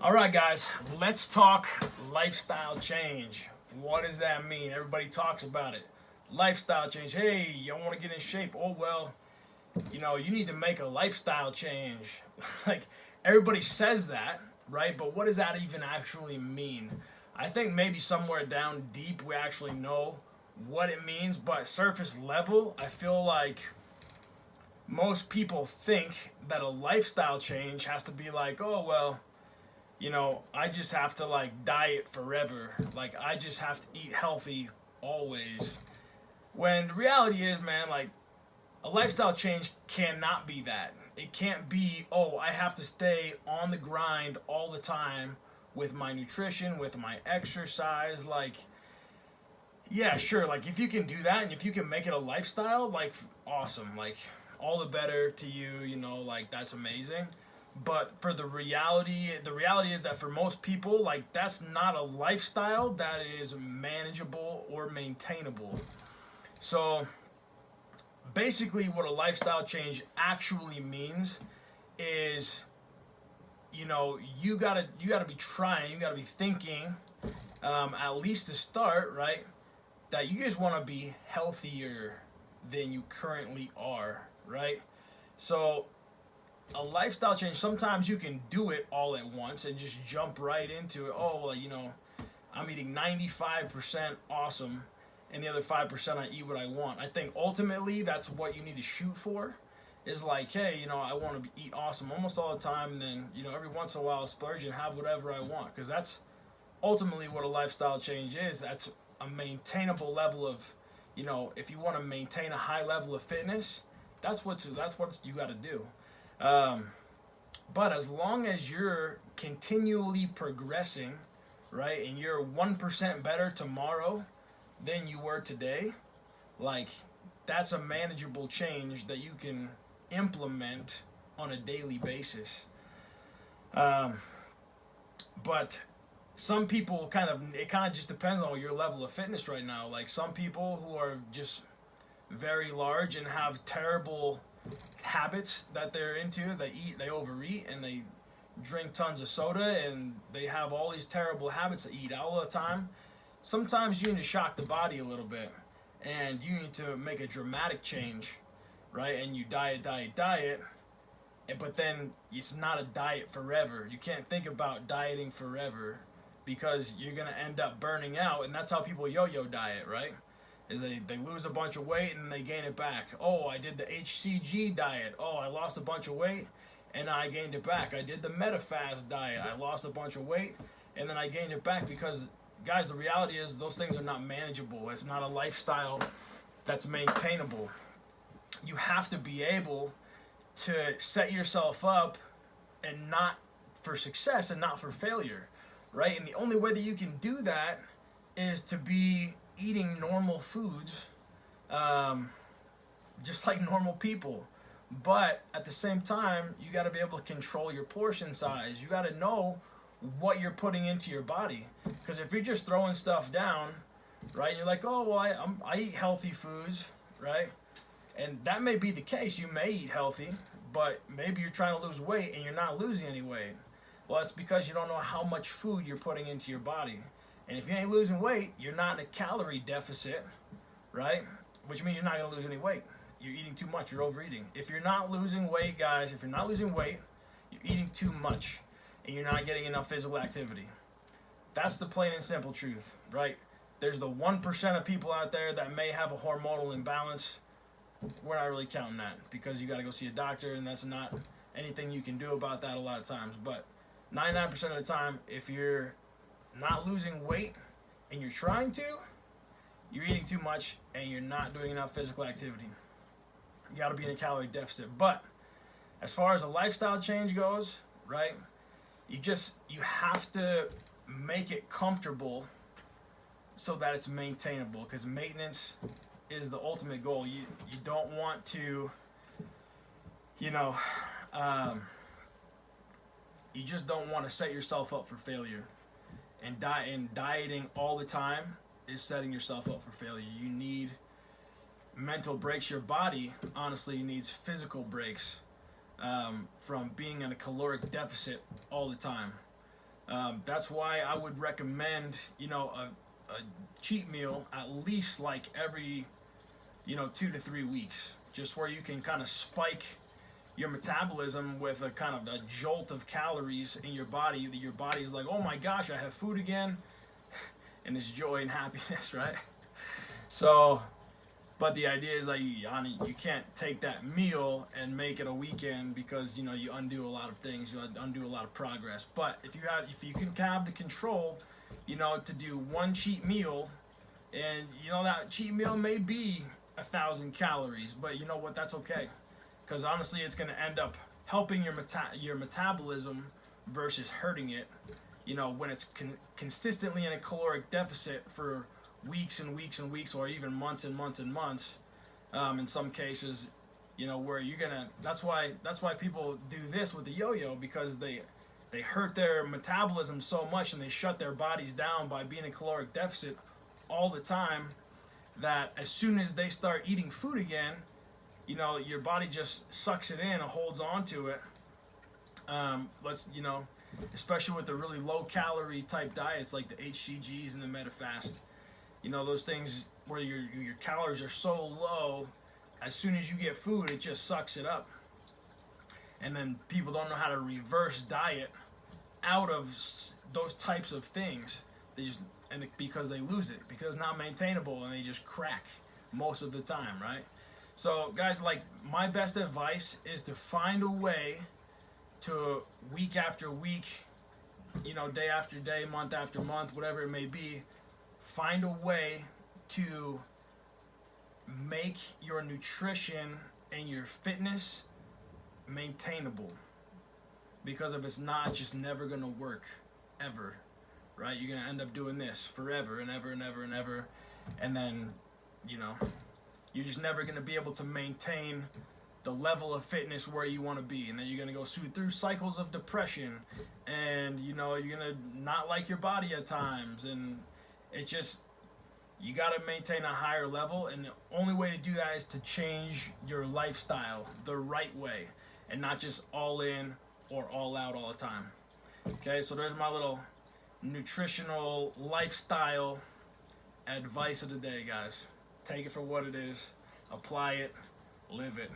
All right, guys, let's talk lifestyle change. What does that mean? Everybody talks about it. Lifestyle change. Hey, you want to get in shape? Oh, well, you need to make a lifestyle change. Like, everybody says that, right? But what does that even actually mean? I think maybe somewhere down deep we actually know what it means, but surface level, I feel like most people think that a lifestyle change has to be like, oh, well, I just have to like diet forever. Like I just have to eat healthy always. When the reality is, man, like a lifestyle change cannot be that. It can't be, oh, I have to stay on the grind all the time with my nutrition, with my exercise. Like, yeah, sure. Like if you can do that and if you can make it a lifestyle, like awesome. Like all the better to you, like that's amazing. But for the reality is that for most people, like that's not a lifestyle that is manageable or maintainable. So basically what a lifestyle change actually means is you gotta be trying, you gotta be thinking, at least to start, right, that you just want to be healthier than you currently are, right? So a lifestyle change, sometimes you can do it all at once and just jump right into it. Oh, well, I'm eating 95% awesome and the other 5% I eat what I want. I think ultimately that's what you need to shoot for, is like, hey, I want to eat awesome almost all the time, and then, every once in a while splurge and have whatever I want, because that's ultimately what a lifestyle change is. That's a maintainable level of, if you want to maintain a high level of fitness, that's what you got to do. But as long as you're continually progressing, right, and you're 1% better tomorrow than you were today, like that's a manageable change that you can implement on a daily basis. But some people it kind of just depends on your level of fitness right now. Like some people who are just very large and have terrible habits that they're into, they overeat, and they drink tons of soda, and they have all these terrible habits to eat all the time. Sometimes you need to shock the body a little bit, and you need to make a dramatic change, right? And you diet, but then it's not a diet forever. You can't think about dieting forever, because you're gonna end up burning out, and that's how people yo-yo diet, right? Is they lose a bunch of weight and they gain it back. Oh, I did the HCG diet. Oh, I lost a bunch of weight and I gained it back. I did the MetaFast diet. I lost a bunch of weight and then I gained it back, because, guys, the reality is those things are not manageable. It's not a lifestyle that's maintainable. You have to be able to set yourself up and not for success and not for failure, right? And the only way that you can do that is to be eating normal foods, just like normal people. But at the same time, you got to be able to control your portion size. You got to know what you're putting into your body. Because if you're just throwing stuff down, right, and you're like, oh, well, I eat healthy foods, right? And that may be the case. You may eat healthy, but maybe you're trying to lose weight and you're not losing any weight. Well, it's because you don't know how much food you're putting into your body. And if you ain't losing weight, you're not in a calorie deficit, right? Which means you're not going to lose any weight. You're eating too much. You're overeating. If you're not losing weight, guys, if you're not losing weight, you're eating too much and you're not getting enough physical activity. That's the plain and simple truth, right? There's the 1% of people out there that may have a hormonal imbalance. We're not really counting that, because you got to go see a doctor, and that's not anything you can do about that a lot of times. But 99% of the time, if you're not losing weight and you're trying to, you're eating too much and you're not doing enough physical activity. You got to be in a calorie deficit. But as far as a lifestyle change goes, right, you have to make it comfortable so that it's maintainable, because maintenance is the ultimate goal. You don't want to, you just don't want to set yourself up for failure. And dieting all the time is setting yourself up for failure. You need mental breaks. Your body, honestly, needs physical breaks from being in a caloric deficit all the time. That's why I would recommend, a cheat meal at least like every, 2 to 3 weeks, just where you can kind of spike your metabolism with a kind of a jolt of calories in your body. That your body's like, oh my gosh, I have food again, and it's joy and happiness, right? So, but the idea is like you can't take that meal and make it a weekend, because you undo a lot of things, you undo a lot of progress. But if you can have the control, to do one cheat meal, and that cheat meal may be 1,000 calories, but you know what? That's okay, because honestly, it's going to end up helping your metabolism versus hurting it. When it's consistently in a caloric deficit for weeks and weeks and weeks, or even months and months and months, in some cases, where you're gonna. That's why people do this with the yo-yo, because they hurt their metabolism so much, and they shut their bodies down by being in caloric deficit all the time, that as soon as they start eating food again, your body just sucks it in and holds on to it. Especially with the really low calorie type diets like the HCGs and the MetaFast. Those things where your calories are so low, as soon as you get food, it just sucks it up. And then people don't know how to reverse diet out of those types of things. Because they lose it, because it's not maintainable, and they just crack most of the time, right? So guys, like, my best advice is to find a way to, week after week, day after day, month after month, whatever it may be, find a way to make your nutrition and your fitness maintainable. Because if it's not, it's just never going to work, ever, right? You're going to end up doing this forever and ever and ever and ever. And then, you're just never going to be able to maintain the level of fitness where you want to be. And then you're going to go through cycles of depression. And, you're going to not like your body at times. And it's just, you got to maintain a higher level. And the only way to do that is to change your lifestyle the right way, and not just all in or all out all the time. Okay, so there's my little nutritional lifestyle advice of the day, guys. Take it for what it is, apply it, live it.